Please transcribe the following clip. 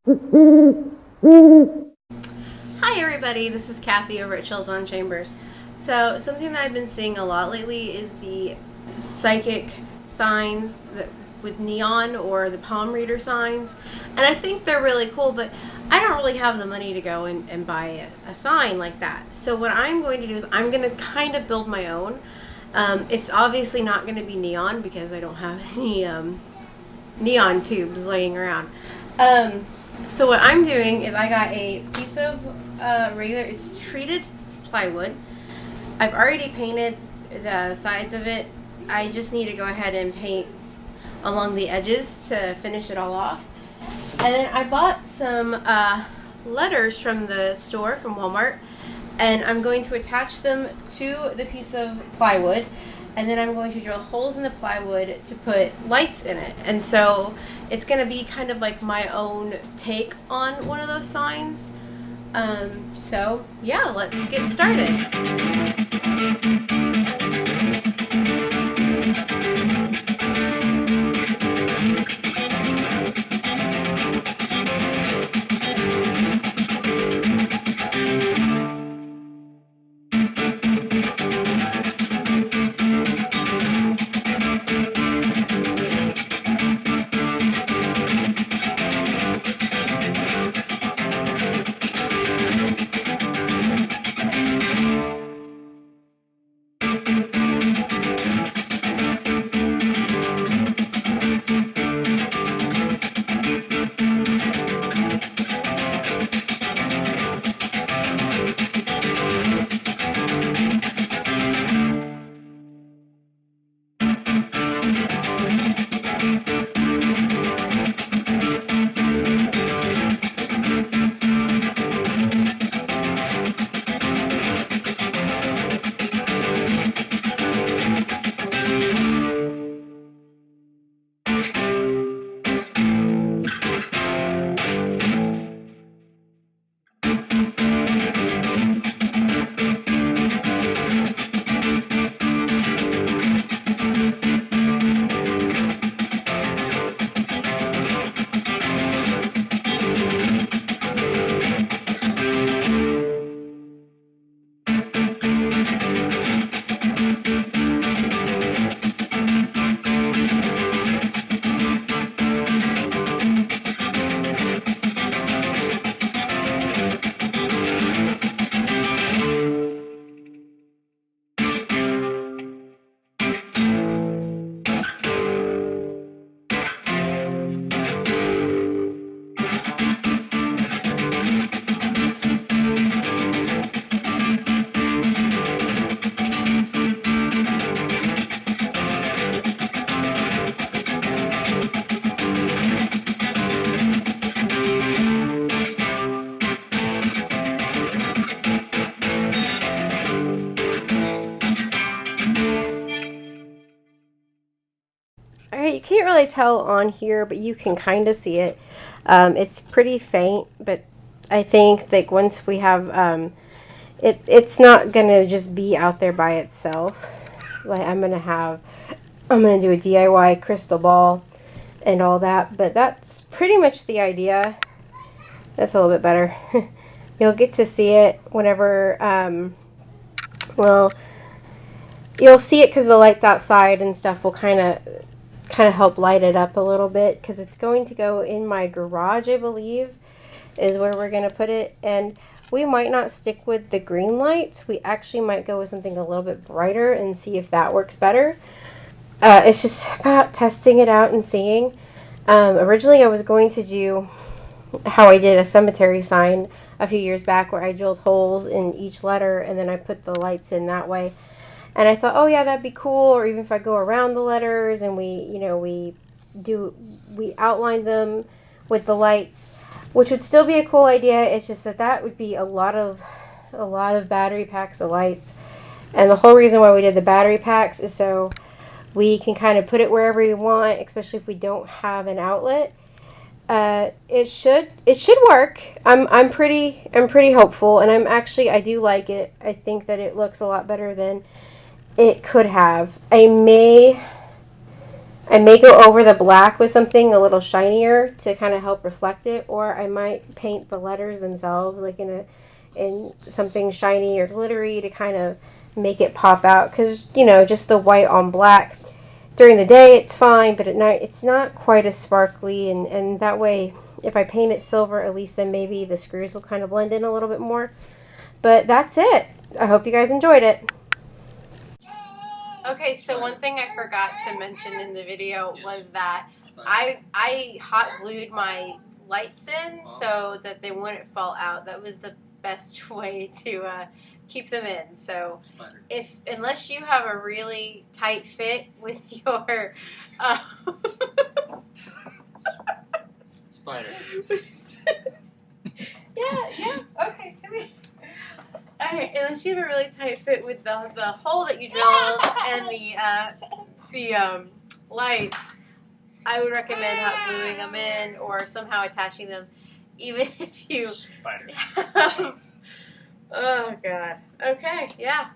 Hi everybody, this is Kathy over at Chills on Chambers. So something that I've been seeing a lot lately is the psychic signs that with neon or the palm reader signs. And I think they're really cool, but I don't really have the money to go and buy a sign like that. So what I'm going to do is I'm going to kind of build my own. It's obviously not going to be neon because I don't have any neon tubes laying around. So what I'm doing is I got a piece of regular, it's treated plywood. I've already painted the sides of it. I just need to go ahead and paint along the edges to finish it all off. And then I bought some letters from the store, from Walmart, and I'm going to attach them to the piece of plywood. And then I'm going to drill holes in the plywood to put lights in it. And so it's going to be kind of like my own take on one of those signs. So yeah, let's get started. Alright, you can't really tell on here, but you can kind of see it. It's pretty faint, but I think like once we have it's not gonna just be out there by itself. Like I'm gonna do a DIY crystal ball and all that, but that's pretty much the idea. That's a little bit better. You'll get to see it whenever well, you'll see it because the lights outside and stuff will kind of help light it up a little bit, because it's going to go in my garage, I believe, is where we're going to put it. And we might not stick with the green lights. We actually might go with something a little bit brighter and see if that works better. It's just about testing it out and seeing. Originally I was going to do how I did a cemetery sign a few years back, where I drilled holes in each letter and then I put the lights in that way. And I thought, oh yeah, that'd be cool. Or even if I go around the letters and we outline them with the lights, which would still be a cool idea. It's just that would be a lot of battery packs of lights. And the whole reason why we did the battery packs is so we can kind of put it wherever we want, especially if we don't have an outlet. It should work. I'm pretty hopeful, and I do like it. I think that it looks a lot better than it could have. I may I may go over the black with something a little shinier to kind of help reflect it, or I might paint the letters themselves like in something shiny or glittery to kind of make it pop out, because you know, just the white on black during the day it's fine, but at night it's not quite as sparkly, and that way if I paint it silver, at least then maybe the screws will kind of blend in a little bit more. But that's it. I hope you guys enjoyed it. Okay, so one thing I forgot to mention in the video was that I hot glued my lights in so that they wouldn't fall out. That was the best way to keep them in. So unless you have a really tight fit with your spider. yeah, okay, come here. Alright, unless you have a really tight fit with the hole that you drilled and the lights, I would recommend hot gluing them in or somehow attaching them, even if you... Spider. Oh, God. Okay, yeah.